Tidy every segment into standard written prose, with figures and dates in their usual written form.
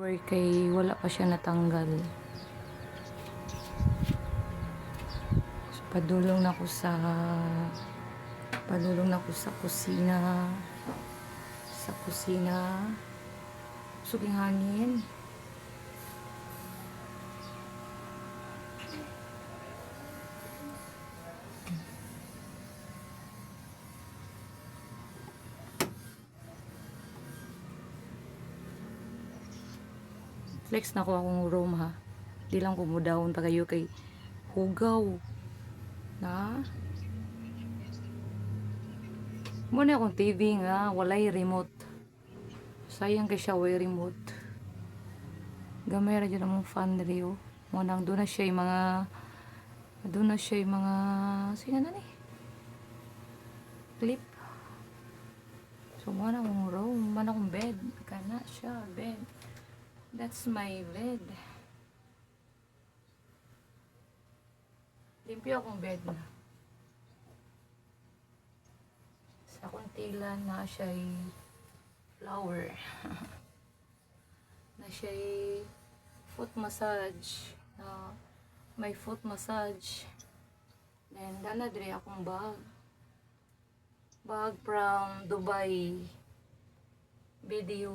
Kay wala pa siya natanggal. So, padulong na ko sa kusina. Sa kusina. Suging hangin. Flex na ko akong room ha. Di lang kumudawon pa kayo kay hugaw. Na? Muna akong TV nga, walay remote. Sayang kay siya way remote. Gamay ra dyan ang fan diri oh. Munang doon na siya yung mga sige na ni. Clip. So muna akong room, muna akong bed. Kana siya, bed. That's my bed. Limpyo akong bed na. Sa akong tila na siya'y flower. Na siya'y foot massage. May foot massage. Then, dana dire akong bag. Bag from Dubai. Video.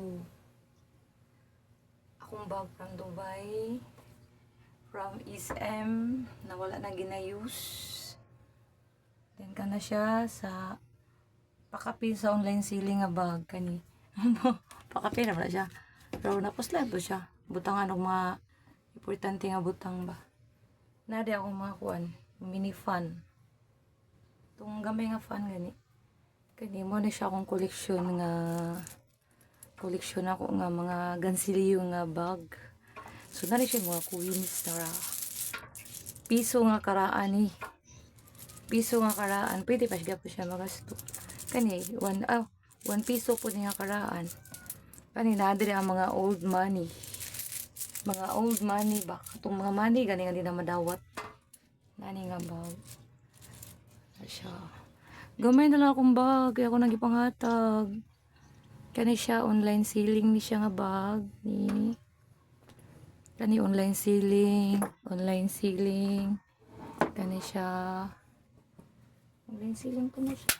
Akong bag from Dubai. From SM. Na wala na ginayus. Then, kana siya sa pakapin sa online selling nga bag. Kani. Pakapin na pala siya. Pero napuslan to siya. Butangan og mga importante nga butang ba. Nadi akong mga kuan, mini fan. Tung gamay nga fan gani. Kani mo na siya akong koleksyon ako nga mga gansilyo nga bag. So na siya mga kuinis na ra. Piso nga karaan ni. Piso nga karaan. Pwede pa siya magasto. Kani 1 piso po niya karaan. Kani nadiri ang mga old money. Mga old money ba? Itong mga money gani nga di na madawat. Nani nga bag. Siya. Gamay na lang akong bag. Kaya ako nagipanghatag. Kani siya online selling ni siya nga bag. Kani online selling. Online selling. Kani siya. Online selling po na siya.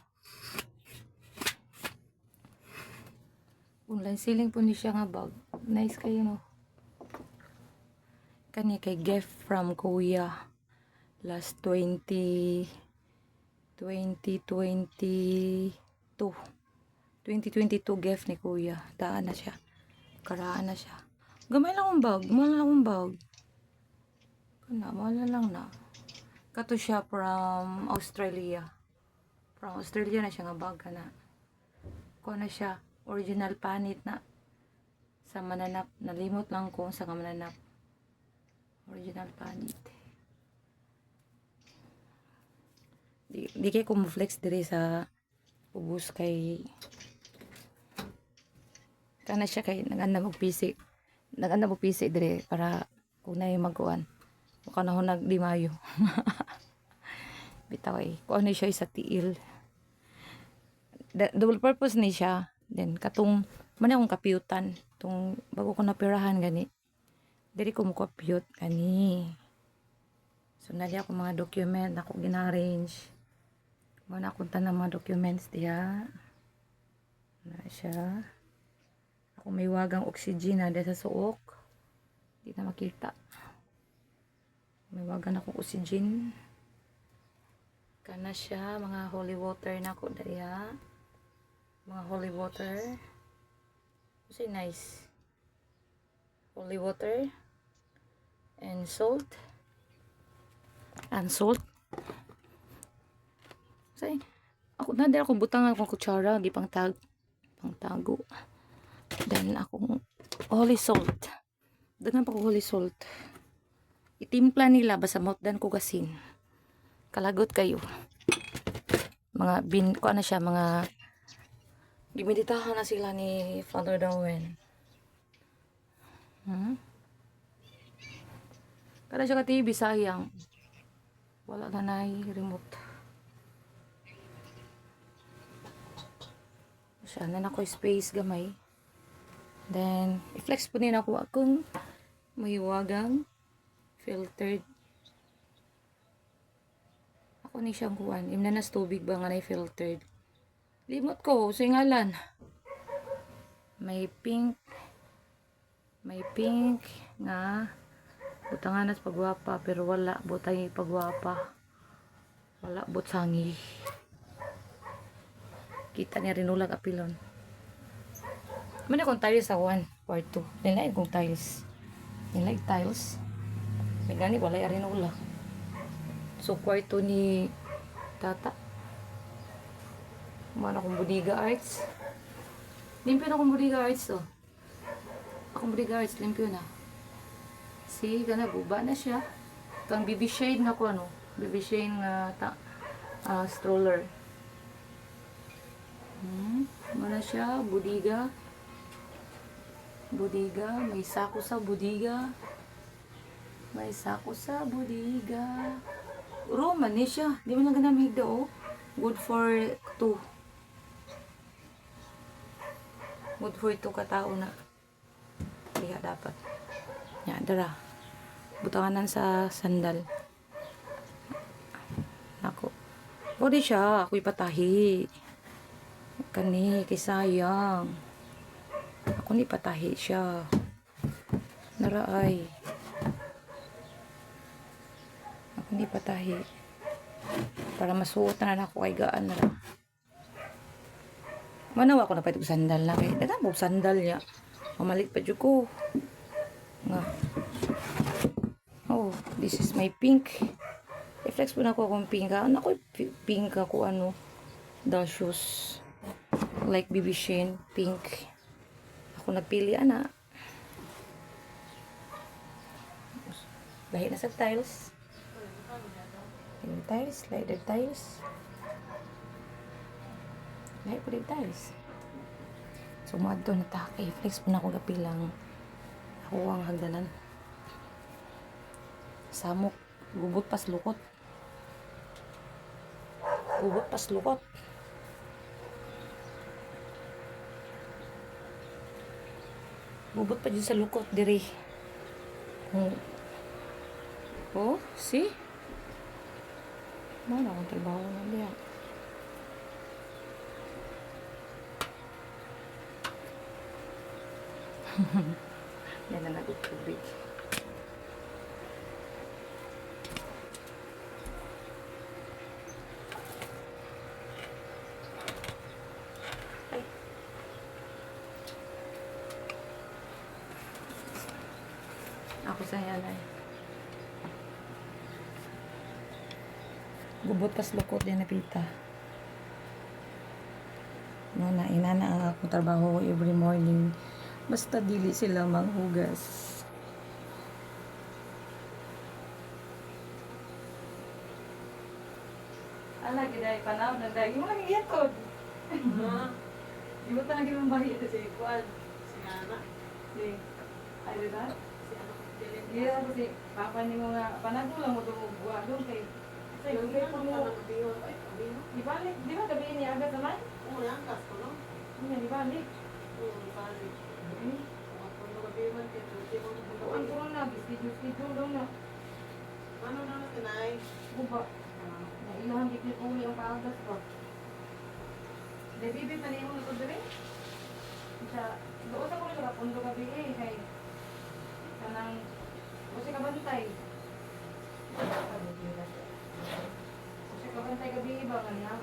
Online selling po ni siya nga bag. Nice kayo no. Kani kay gift from Kuya. Last 2022. 2022 gift ni Kuya. Daan na siya. Karaan na siya. Gamay lang akong bag. Kana, mahal lang na. Kato siya from Australia. From Australia na siya nga bag kana. Kuha na siya. Original panit na. Sa mananap. Nalimot lang ko sa mananap. Original panit. Di kay kumuflex dire sa ubos kay kana siya kay naganda mo PC dire para kung na yung magkuan baka na hunag di mayo. Bitaw kung ano siya sa tiil double purpose ni siya then katong man akong kapyutan tung bago ko napirahan gani diri ko mo compute kani so nali ako mga document ako gina-arrange mo na kunta ng mga documents diya na siya. Ako may wagang oxygen na sa suok. Hindi na makita. May wagang akong oxygen. Kana siya. Mga holy water na ako daya. Mga holy water. Kasi nice. Holy water. And salt. And salt. Kasi ako na dahil akong butang akong kutsara. Pangtago. Then akong holy salt. Dagan pa ko holy salt. Itimpla nila basta motdan ko gasin. Kalagot kayo. Mga ko na siya mga gimeditahan na sila ni Father Darwin. Kada siya ka TV sayang. Wala na remote. Siya na ako space gamay. Then, i-flex po din ako akong mahiwagang filtered. Ako ni siyang kuwan. Imnanas tubig ba nga na filtered. Limot ko, sa ngalan. May pink. May pink nga. Butanganas pagwapa, pero wala. Butay pagwapa. Wala, butsangi. Kita niya rin ulag apilon. Mana kung tiles sa 1, part 2. Nilay kung tiles. Nilay tiles. May gani, wala rin ulag. So, kwarto ni tata. Mana akong Budiga Arts. Limpyo na akong Budiga Arts to. Akong Budiga Arts, limpyo na. See, gana, buba na siya. Ito ang BB shade na ko, ano. BB shade nga stroller. Mana siya, Budiga. Budiga. May sako sa Budiga. May sako sa Budiga. Roman ni siya. Di mo na ganamig daw. Good for 2. Good for 2 katao na. Kaya dapat. Yan, dara. Butanganan sa sandal. Ako. O di siya. Ako'y patahi. Kani, kay sayang. Ako ni patahi siya. Naraay. Ako ni patahi. Para masuot na ako kay gaan na lang. Manawa ko na pa itong sandal na kay. Dada mo sandal niya. Mamalit pa dyan ko. Nga. Oh, this is my pink. I-flex po na ako akong pink. Ako pink ako ano. The shoes. Like BB Shane. Pink. Ako nagpili ana. Lahit na sa tiles. Tiles. Slider tiles. Lahit po din tiles. So, mga doon natake. Flex po na ako kapilang. Ako ang hagdanan. Samok. Gubot pas lukot. Gubot pas lukot. Gubot pa dyan sa lukot. Diri. Oh, see? Mana akong trabaho na diya. Yan na nagtubig. Ay. Ako sa yan ay. Gubot pas lukot yan na pita. No, na inana ang akong trabaho every morning. Basta dili sila manghugas. Ala, giday panaw ng dagi mo lagi yatod. Di mo talaga yung bahi ito sa ikuan. Si Ana? Si, ay diba? Si Ana. Iya, kasi papa ni mo nga, panado lang mo dumugwa doon kay yung kay po mo. Di balik, di ba gabi niya agad naman? Oo, langkas ko no? Di balik. Oo, di balik. Ang kurang na, schedule daw na. Ano na na tinay? Buba. Nailahan di ko uli ang paagas ba? De bibi pa niyo na to dire? Doon sa ko na pundo gabi kay kanang kasi kabantay. Kasi kabantay gabi ba kanya?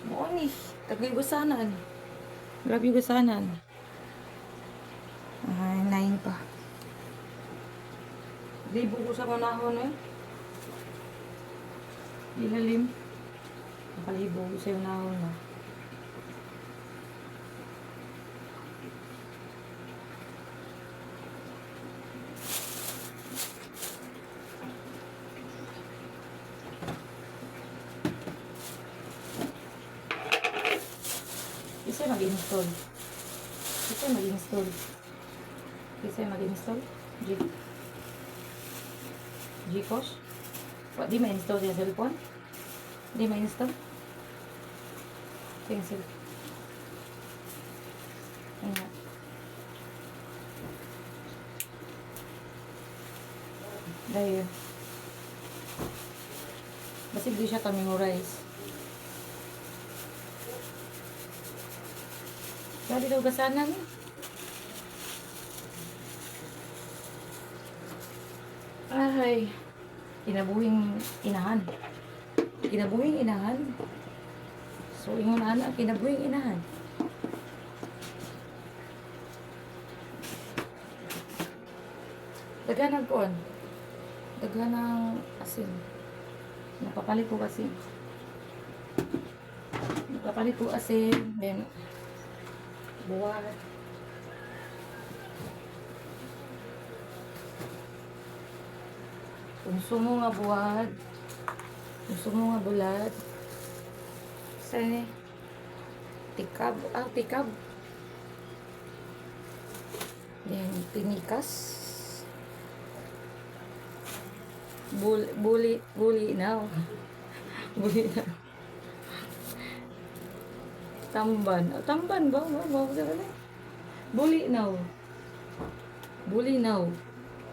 Oo ni, tagay gusanan. Grabe gusanan. Ay, 9 pa. Libo ko sa panahon eh. Ilalim. Nakalibo sa'yo na ako na. Isa mag-install. Isa mag-install. Isa mag-install. GCosh. What, di ma-install yung cellphone? Di ma-install? Pencil. Ano nga? Dahil. Basig di siya ka-memorize. Dali daw gasanan eh. Ay, kinabuhing inahan. Kinabuhing inahan. So, ingon anak, kinabuhing inahan. Daghan ng kuon. Daghan ng asin. Napapalit ko kasi. Napapalit ko asin. Then, buwan. Konsumo nga buwan. Konsumo nga bulat. Saan eh? Tikab. Ah, tikab. Then, tinikas. Buli now. Buli now. Tamban. Oh, tamban ba? Buli now. Buli now.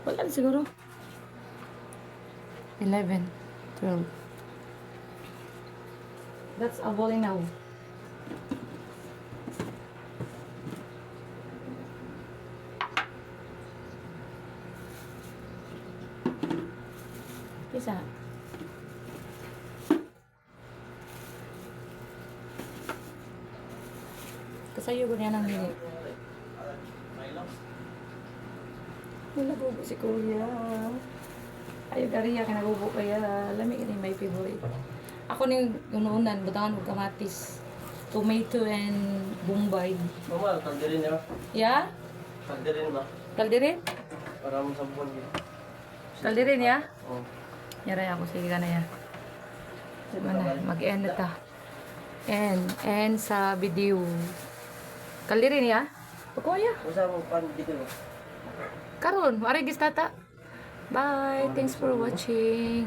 Wala siguro. 11, 12. That's a buli now. Isa. Kasayo ko niya ng hili. Wala bubo si Kuya. Ayaw gariya ka nabubo kaya lamig ini may favorite. Ako ning ununan butangan og kamatis, tomato and bombay. Mama, kalderin ya. Ya? Kalderin ba? Kaldirin? Para mo sampun yun. Kaldirin ya? Oh. Yaray ako sige ka na ya. Mana mag-end na ta. And sa video. Kaldirin ya? Pagkuya. Usa mo pan dito. Karon, wari gis tata. Bye. Thanks for watching.